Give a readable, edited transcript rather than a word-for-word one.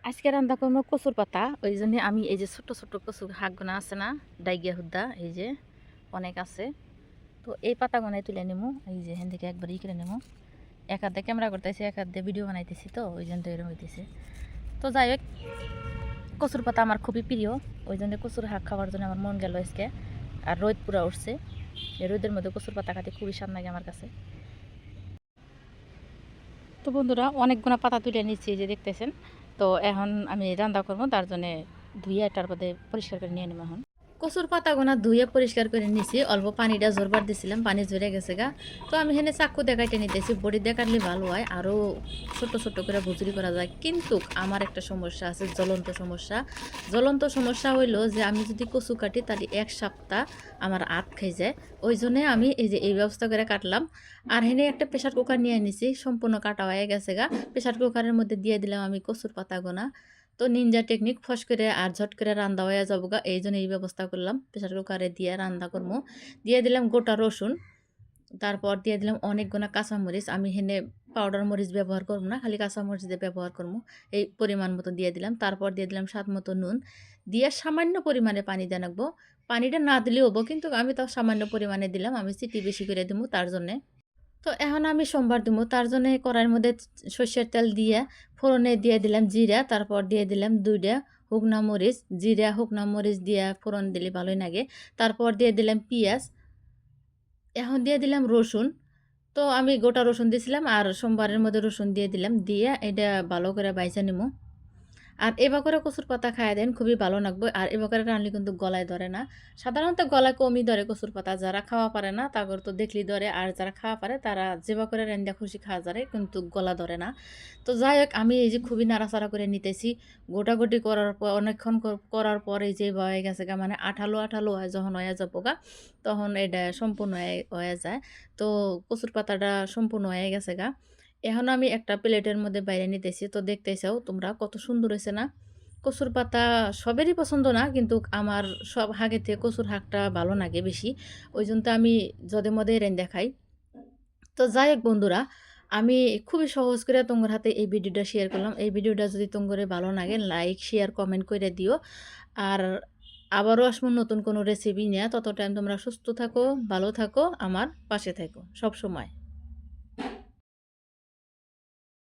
আজকে রান্না করবো কচুর পাতা। ওই জন্য আমি এই যে ছোট ছোট কচুর শাকগুনা আছে না, ডাইগিয়া হুদ্দা, এই যে অনেক আছে। তো এই পাতাগুনাই তুলে নেবো, এই যে এখান থেকে একবার করে নেবো। এক হাতে ক্যামেরা করতেছি, এক হাতে ভিডিও বানাইতেছি, তো ওই জন্য এরকম হইতেছে। তো যাই হোক, কচুর পাতা আমার খুবই প্রিয়, ওই জন্য কচুর শাক খাওয়ার জন্য আমার মন গেল আজকে। আর রোদ পুরা উঠছে, এই রোদের মধ্যে কচুর পাতা খাতে খুবই স্বাদ লাগে আমার কাছে। তো বন্ধুরা, অনেকগুলো পাতা তুলে নিচ্ছি, যে দেখতেছেন। তো এখন আমি রান্না করবো, তার জন্য ধুয়ে এটার মধ্যে পরিষ্কার করে নিয়ে নেবো। এখন কচুর পাতাগুনা ধুয়ে পরিষ্কার করে নিছি, অল্প পানিটা জোরবার দিছিলাম, পানি ঝরে গেছে গা। তো আমি এখানে চাকু দেখাইতে নিতেছি, বড়ি দেখালে ভালো হয়, আরও ছোট ছোট করে ভুজুরি করা যায়। কিন্তু আমার একটা সমস্যা আছে, জ্বলন্ত সমস্যা। জ্বলন্ত সমস্যা হইলো যে আমি যদি কচু কাটি তাহলে এক সপ্তাহ আমার আত খাই যায়। ওই জন্যে আমি এই যে এই ব্যবস্থা করে কাটলাম। আর এখানে একটা প্রেশার কুকার নিয়ে নিছি, সম্পূর্ণ কাটা হয়ে গেছে গা। প্রেশার কুকারের মধ্যে দিয়ে দিলাম আমি কচুর পাতাগুনা। তো নিনজা টেকনিক, ফস করে আর ঝট করে রান্না হয়ে যাবো গা, এই জন্য এই ব্যবস্থা করলাম। প্রেশার কুকারে দিয়ে রান্না করবো। দিয়ে দিলাম গোটা রসুন, তারপর দিয়ে দিলাম অনেকগুলো কাঁচামরিচ। আমি হেনে পাউডার মরিচ ব্যবহার করবো না, খালি কাঁচামরিচ দিয়ে ব্যবহার করবো। এই পরিমাণ মতো দিয়ে দিলাম। তারপর দিয়ে দিলাম স্বাদ মতো নুন, দিয়ে সামান্য পরিমাণে পানি দিয়ে রাখবো। পানিটা না দিলেও হবো, কিন্তু আমি তাও সামান্য পরিমাণে দিলাম, আমি চিটি বেশি করে দেবো তার জন্যে। তো এখন আমি সোমবার দেবো, তার জন্য কড়াইয়ের মধ্যে সর্ষের তেল দিয়ে ফোড়নে দিয়ে দিলাম জিরা, তারপর দিয়ে দিলাম 2টা শুকনা মরিচ। জিরা শুকনা মরিচ দিয়ে ফোড়ন দিলে ভালোই লাগে। তারপর দিয়ে দিলাম পেঁয়াজ, এখন দিয়ে দিলাম রসুন। তো আমি গোটা রসুন দিয়েছিলাম, আর সোমবারের মধ্যে রসুন দিয়ে দিলাম, দিয়ে এটা ভালো করে বাইচা নিমু। আর এবার করে কচুর পাতা খাইয়া দেন, খুবই ভালো লাগবে। আর এবার করে রানলে কিন্তু গলায় ধরে না, সাধারণত গলায় কমই ধরে কচুর পাতা। যারা খাওয়া পারে না তাদের তো দেখলেই ধরে, আর যারা খাওয়া পারে তারা যেবা করে রান্দা খুশি খাওয়া যায়, কিন্তু গলা ধরে না। তো যাই হোক, আমি এই যে খুবই নাড়াচাড়া করে নিতেছি। গোটাগুটি করার পর অনেকক্ষণ করার পর এই যে হয়ে গেছে গা, মানে আঠালো আঠালো হয় যখন হয়ে যাবো গা, তখন এটা সম্পূর্ণ হয়ে যায়। তো কচুর পাতাটা সম্পূর্ণ হয়ে গেছে গা। এখন আমি একটা প্লেটের মধ্যে বাইরে নিতেছি। তো দেখতেছাও তোমরা কত সুন্দর হয়েছে না। কচুর পাতা সবেরই পছন্দ না, কিন্তু আমার সব হাগের থেকে কচুর শাকটা ভালো লাগে বেশি। ওই জন্য তো আমি যদে মদে রেন্দা খাই। তো যাই হোক বন্ধুরা, আমি খুবই সহজ করে তোমার হাতে এই ভিডিওটা শেয়ার করলাম। এই ভিডিওটা যদি তোমার ভালো লাগে, লাইক শেয়ার কমেন্ট করে দিও। আর আবারও আসবো নতুন কোনো রেসিপি নিয়ে। তত টাইম তোমরা সুস্থ থাকো, ভালো থাকো, আমার পাশে থাকো সব সময়।